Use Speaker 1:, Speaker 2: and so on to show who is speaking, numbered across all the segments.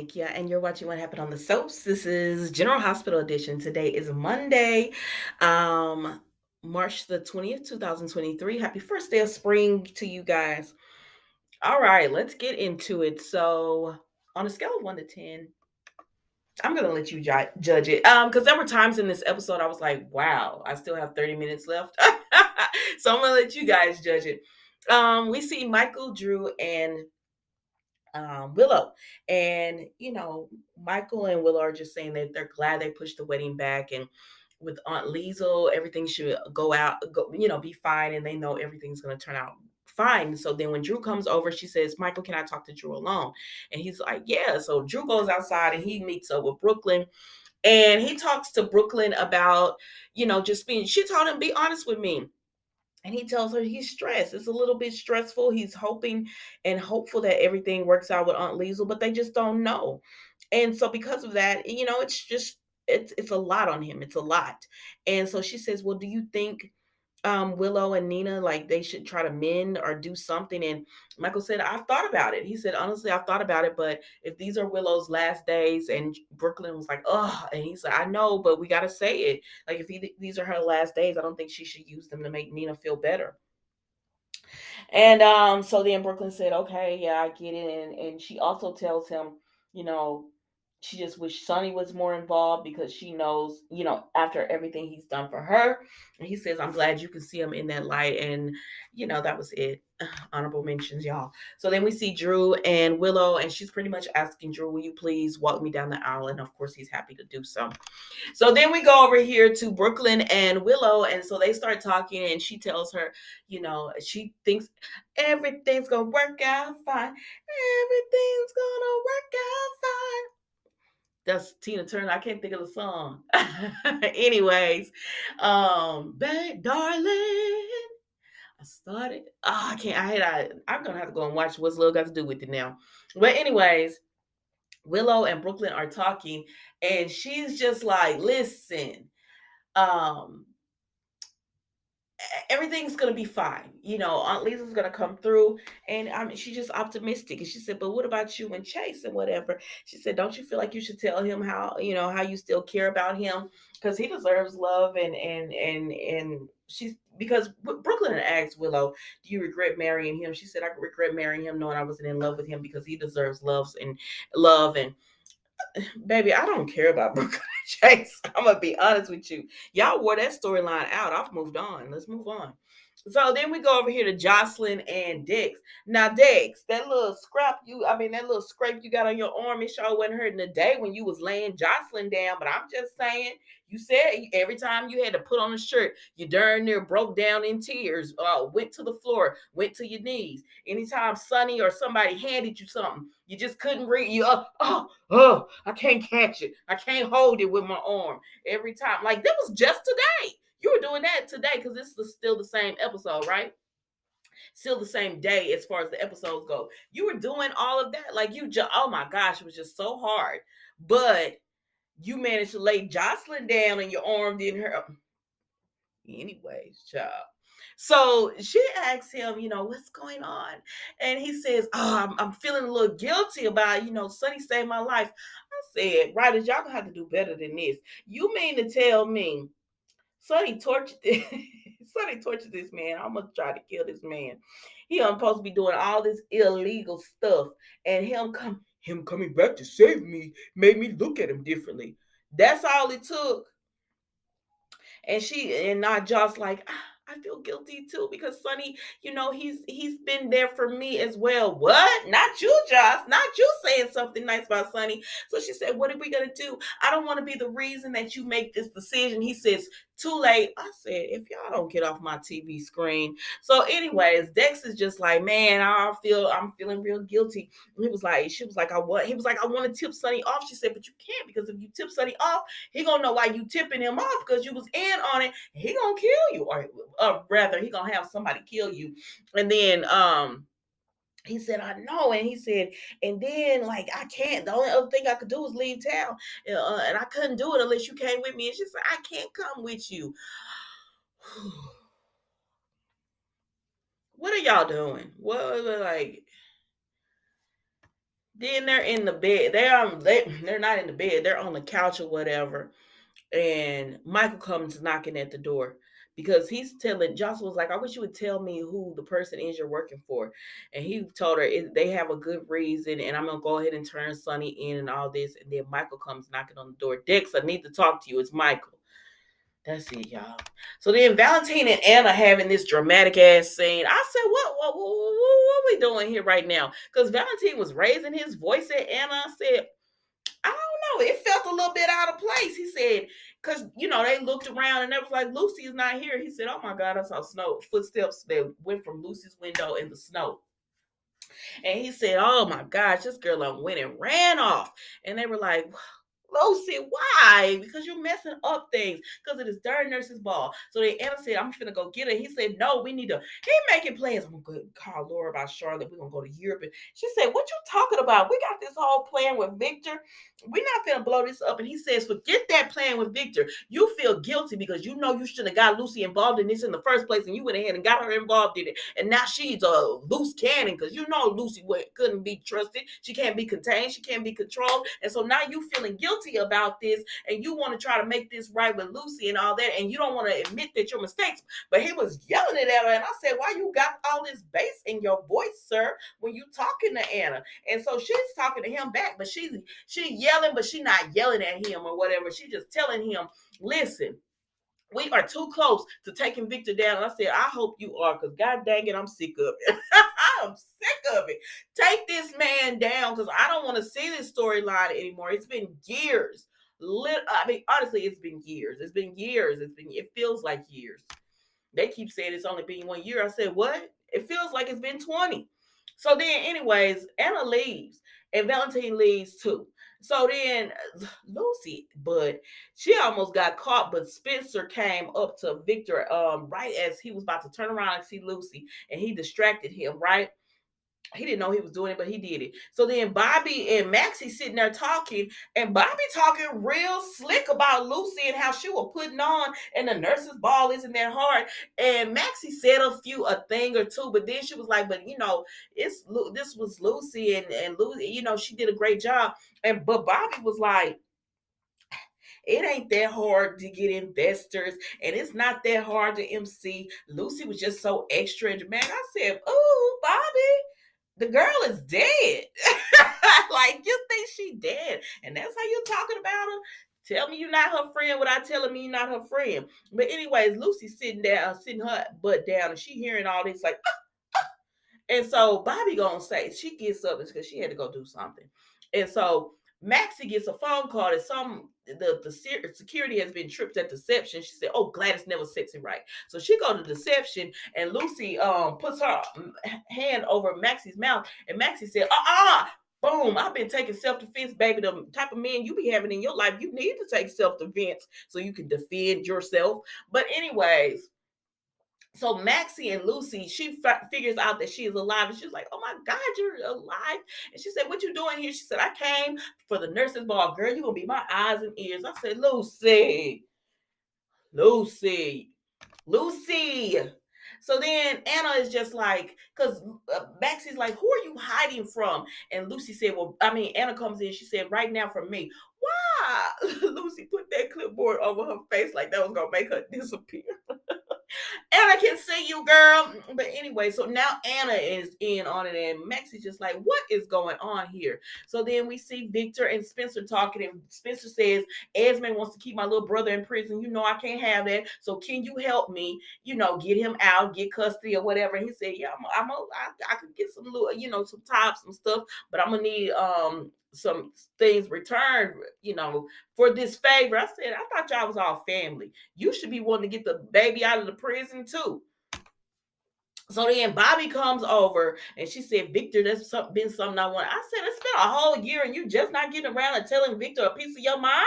Speaker 1: Nikia, and you're watching What Happened on the Soaps. This is General Hospital Edition. Today is Monday, um, March the 20th, 2023. Happy first day of spring to you guys. All right, let's get into it. So, on a scale of 1 to 10, I'm going to let you judge it. Because there were times in this episode I was like, wow, I still have 30 minutes left. So, I'm going to let you guys judge it. We see Michael, Drew, and Willow. And, Michael and Willow are just saying that they're glad they pushed the wedding back. And with Aunt Liesel, everything should be fine. And they know everything's going to turn out fine. So then when Drew comes over, she says, Michael, can I talk to Drew alone? And he's like, yeah. So Drew goes outside and he meets up with Brooklyn. And he talks to Brooklyn about, just she told him, be honest with me. And he tells her he's stressed. It's a little bit stressful. He's hoping and hopeful that everything works out with Aunt Liesel, but they just don't know. And so because of that, it's just it's a lot on him. It's a lot. And so she says, well, do you think Willow and Nina, like they should try to mend or do something? And Michael said, I've thought about it. He said, honestly, I've thought about it, but if these are Willow's last days, and Brooklyn was like, oh, and he said, I know, but we got to say it. Like if these are her last days, I don't think she should use them to make Nina feel better. And so then Brooklyn said, okay, yeah, I get it. And she also tells him, you know, she just wished Sonny was more involved because she knows, after everything he's done for her. And he says, I'm glad you can see him in that light. And, that was it. Honorable mentions, y'all. So then we see Drew and Willow, and she's pretty much asking Drew, will you please walk me down the aisle? And of course, he's happy to do so. So then we go over here to Brooklyn and Willow, and so they start talking, and she tells her, she thinks everything's gonna work out fine. Everything's gonna work out fine. That's Tina Turner. I can't think of the song. Anyways, darling, I started. Oh, I can't. I'm gonna have to go and watch what's Lil got to do with it now. But anyways, Willow and Brooklyn are talking, and she's just like, listen, um, everything's gonna be fine. Aunt Lisa's gonna come through, and she's just optimistic. And she said, "But what about you and Chase and whatever?" She said, "Don't you feel like you should tell him how you still care about him because he deserves love and she's because Brooklyn had asked Willow, "Do you regret marrying him?" She said, "I regret marrying him, knowing I wasn't in love with him because he deserves love and baby, I don't care about Brooklyn and Chase. I'm gonna be honest with you. Y'all wore that storyline out. I've moved on. Let's move on. So then we go over here to Jocelyn and Dex. Now, Dex, that little scrape you got on your arm, it sure wasn't hurting the day when you was laying Jocelyn down. But I'm just saying, you said every time you had to put on a shirt, you darn near broke down in tears, went to the floor, went to your knees. Anytime Sonny or somebody handed you something, you just couldn't read. I can't catch it. I can't hold it with my arm. Every time, like that was just today. You were doing that today because this is still the same episode, right? Still the same day as far as the episodes go. You were doing all of that, like oh my gosh, it was just so hard. But you managed to lay Jocelyn down and your arm didn't hurt. Anyways, child. So she asks him, what's going on? And he says, oh, I'm feeling a little guilty about, Sonny saved my life. I said, writers, y'all gonna have to do better than this. You mean to tell me Sonny tortured this, Sonny tortured this man. I'm gonna try to kill this man. He was supposed to be doing all this illegal stuff, and him coming back to save me made me look at him differently. That's all it took. And not just like, I feel guilty too because Sonny, he's been there for me as well. What? Not you, Josh. Not you saying something nice about Sonny. So she said, what are we gonna do? I don't want to be the reason that you make this decision. He says, too late. I said, if y'all don't get off my TV screen. So, anyways, Dex is just like, man, I'm feeling real guilty. And she was like, he was like, I want to tip Sonny off. She said, but you can't because if you tip Sonny off, he gonna know why you tipping him off because you was in on it. He gonna kill you, or rather, he gonna have somebody kill you. And then he said, I know. And he said, and then, like, I can't. The only other thing I could do was leave town. And I couldn't do it unless you came with me. And she said, I can't come with you. What are y'all doing? What, like, Then they're in the bed. They're not in the bed. They're on the couch or whatever. And Michael comes knocking at the door because he's telling Jocelyn was like, I wish you would tell me who the person is you're working for. And he told her they have a good reason, and I'm gonna go ahead and turn Sonny in and all this. And then Michael comes knocking on the door. Dex, I need to talk to you. It's Michael. That's it, y'all. So then Valentine and Anna having this dramatic ass scene. I said, what we doing here right now? Because Valentine was raising his voice at Anna. I said, I don't know. It felt a little bit out of place. He said, because, they looked around and they was like, Lucy is not here. He said, oh my God, I saw footsteps that went from Lucy's window in the snow. And he said, oh my gosh, this girl went and ran off. And they were like, Lucy, why? Because you're messing up things. Because of this darn nurse's ball. So then Anna said, I'm finna go get her. He said, no, we need to. He making plans. I'm gonna call Laura about Charlotte. We're gonna go to Europe. And she said, what you talking about? We got this whole plan with Victor. We're not finna blow this up. And he says, forget that plan with Victor. You feel guilty because you know you shouldn't have got Lucy involved in this in the first place. And you went ahead and got her involved in it. And now she's a loose cannon because you know Lucy couldn't be trusted. She can't be contained. She can't be controlled. And so now you feeling guilty about this and you want to try to make this right with Lucy and all that. And you don't want to admit that your mistakes. But he was yelling at her. And I said, why you got all this bass in your voice, sir, when you talking to Anna? And so she's talking to him back, but she yelling, but she not yelling at him or whatever. She just telling him, listen, we are too close to taking Victor down. And I said, I hope you are, because God dang it, I'm sick of it. I'm sick of it. Take this man down, because I don't want to see this storyline anymore. It's been years. Honestly, it's been years. It's been years. It feels like years. They keep saying it's only been 1 year. I said, what? It feels like it's been 20. So then, anyways, Anna leaves and Valentine leaves too. So then Lucy, but she almost got caught, but Spencer came up to Victor right as he was about to turn around and see Lucy, and he distracted him, right? He didn't know he was doing it, but he did it. So then Bobby and Maxie sitting there talking, and Bobby talking real slick about Lucy and how she was putting on, and the nurse's ball isn't that hard. And Maxie said a thing or two, but then she was like, "But this was Lucy, and Lucy, she did a great job." But Bobby was like, it ain't that hard to get investors, and it's not that hard to MC. Lucy was just so extra and dramatic. I said, "Ooh, Bobby, the girl is dead." Like, you think she dead, and that's how you talking about her? Tell me you're not her friend without telling me you're not her friend. But anyways, Lucy's sitting down, sitting her butt down, and she hearing all this like, and so Bobby gonna say, she gets up because she had to go do something. And so Maxie gets a phone call that the security has been tripped at deception. She said, "Oh, Gladys never sets it right." So she go to deception, and Lucy puts her hand over Maxie's mouth, and Maxie said, Boom, I've been taking self-defense, baby. The type of men you be having in your life, you need to take self-defense so you can defend yourself. But anyways, so Maxie and Lucy, she figures out that she is alive, and she's like, "Oh my God, you're alive!" And she said, "What you doing here?" She said, "I came for the nurse's ball, girl. You gonna be my eyes and ears." I said, "Lucy, Lucy, Lucy." So then Anna is just like, because Maxie's like, "Who are you hiding from?" And Lucy said, Anna comes in. She said, "Right now from me." Why? Lucy put that clipboard over her face like that was gonna make her disappear. Anna can see you, girl. But anyway, so now Anna is in on it, and Maxie's just like, what is going on here? So then we see Victor and Spencer talking, and Spencer says, Esmond wants to keep my little brother in prison. You know, I can't have that. So can you help me, get him out, get custody or whatever? And he said, yeah, I could get some little, some tops, some stuff, but I'm going to need some things returned, for this favor. I said, I thought y'all was all family. You should be wanting to get the baby out of the prison too. So then Bobby comes over and she said, Victor, that's been something I want. I said, it's been a whole year and you just not getting around and telling Victor a piece of your mind?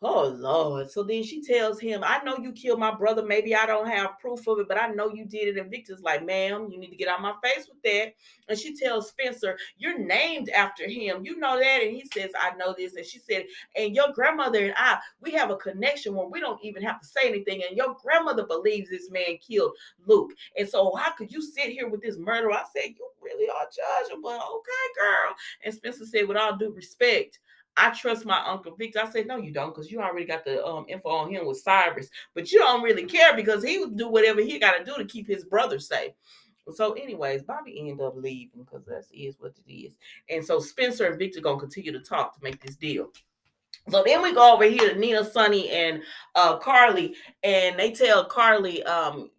Speaker 1: Oh Lord. So then she tells him, I know you killed my brother. Maybe I don't have proof of it, but I know you did it. And Victor's like, ma'am, you need to get out my face with that. And she tells Spencer, you're named after him. You know that? And he says, I know this. And she said, and your grandmother and I, we have a connection where we don't even have to say anything. And your grandmother believes this man killed Luke. And so how could you sit here with this murderer? I said, you really are judging, but okay, girl. And Spencer said, with all due respect, I trust my Uncle Victor. I said, no, you don't, because you already got the info on him with Cyrus. But you don't really care because he would do whatever he got to do to keep his brother safe. So, anyways, Bobby ended up leaving because that is what it is. And so Spencer and Victor going to continue to talk to make this deal. So then we go over here to Nina, Sonny, and Carly, and they tell Carly,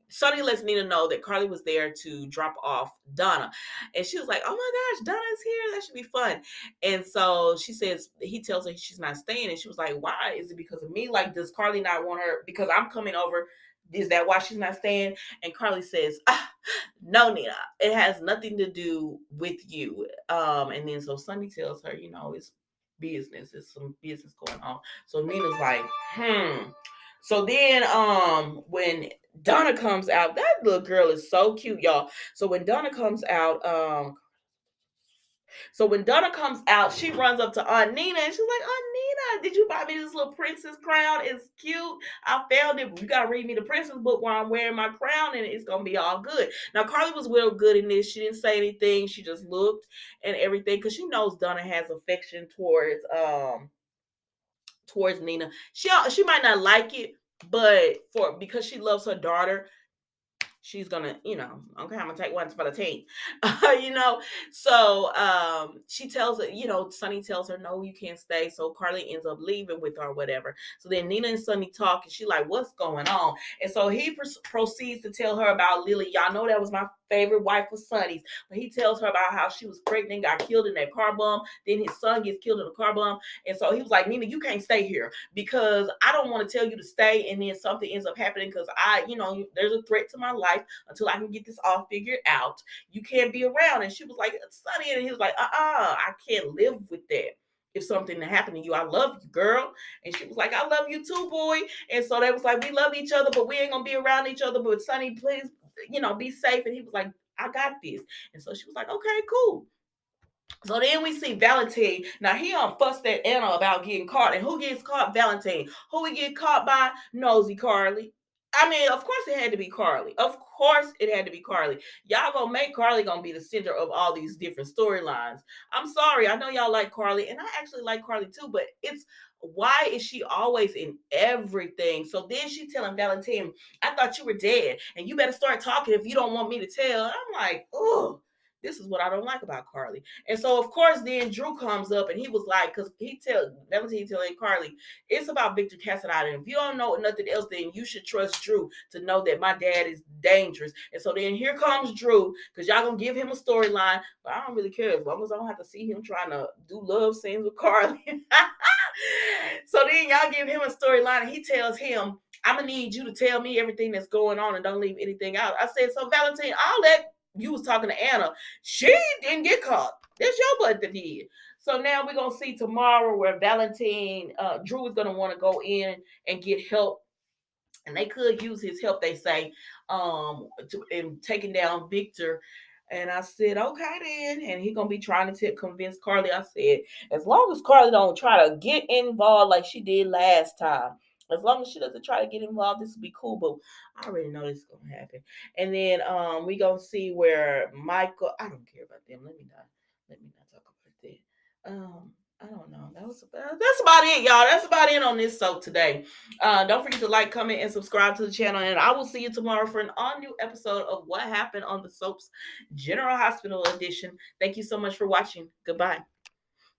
Speaker 1: Sonny lets Nina know that Carly was there to drop off Donna. And she was like, oh my gosh, Donna's here. That should be fun. And so she says, he tells her she's not staying. And she was like, why? Is it because of me? Like, does Carly not want her because I'm coming over? Is that why she's not staying? And Carly says, no, Nina, it has nothing to do with you. And then so Sonny tells her, it's business. There's some business going on. So Nina's like, So then when Donna comes out, that little girl is so cute, y'all. So when Donna comes out, she runs up to Aunt Nina and she's like, Aunt Nina, did you buy me this little princess crown? It's cute. I found it. You gotta read me the princess book while I'm wearing my crown, and it's gonna be all good. Now Carly was real good in this. She didn't say anything. She just looked and everything because she knows Donna has affection towards Nina. She might not like it, but because she loves her daughter, she's gonna, okay, I'm gonna take one for the team. So she tells her, Sonny tells her, no, you can't stay. So Carly ends up leaving with her or whatever. So then Nina and Sonny talk, and she like, what's going on? And so he proceeds to tell her about Lily. Y'all know that was my favorite wife of Sonny's. But he tells her about how she was pregnant, got killed in that car bomb. Then his son gets killed in a car bomb. And so he was like, Nina, you can't stay here because I don't want to tell you to stay and then something ends up happening because there's a threat to my life until I can get this all figured out. You can't be around. And she was like, Sonny, and he was like, I can't live with that. If something happened to you, I love you, girl. And she was like, I love you too, boy. And so they was like, we love each other, but we ain't gonna be around each other. But Sonny, please, be safe. And he was like, I got this. And so she was like, okay, cool. So then we see Valentine. Now he fussed at Anna about getting caught. And who gets caught? Valentine. Who we get caught by? Nosy Carly. I mean, of course it had to be Carly. Of course it had to be Carly. Y'all gonna make Carly gonna be the center of all these different storylines. I'm sorry. I know y'all like Carly, and I actually like Carly too, but it's why is she always in everything? So then she telling Valentine, I thought you were dead, and you better start talking if you don't want me to tell. I'm like, oh, this is what I don't like about Carly. And so, of course, then Drew comes up and he was like, because Valentine telling Carly, it's about Victor Casanata. And if you don't know nothing else, then you should trust Drew to know that my dad is dangerous. And so then here comes Drew, because y'all gonna give him a storyline, but I don't really care as long as I don't have to see him trying to do love scenes with Carly. So then y'all give him a storyline and he tells him, I'm gonna need you to tell me everything that's going on and don't leave anything out. I said, so Valentine, all that you was talking to Anna, she didn't get caught. That's your butt that did. So now we're gonna see tomorrow where Valentine, Drew is gonna want to go in and get help, and they could use his help. They say, in taking down Victor. And I said, okay then. And he gonna be trying to convince Carly. I said, as long as Carly don't try to get involved like she did last time, as long as she doesn't try to get involved, this will be cool. But I already know this is gonna happen. And then we gonna see where Michael. I don't care about them. Let me not talk about that. I don't know. That's about it, y'all. That's about it on this soap today. Don't forget to like, comment, and subscribe to the channel. And I will see you tomorrow for an all new episode of What Happened on the Soaps General Hospital edition. Thank you so much for watching. Goodbye.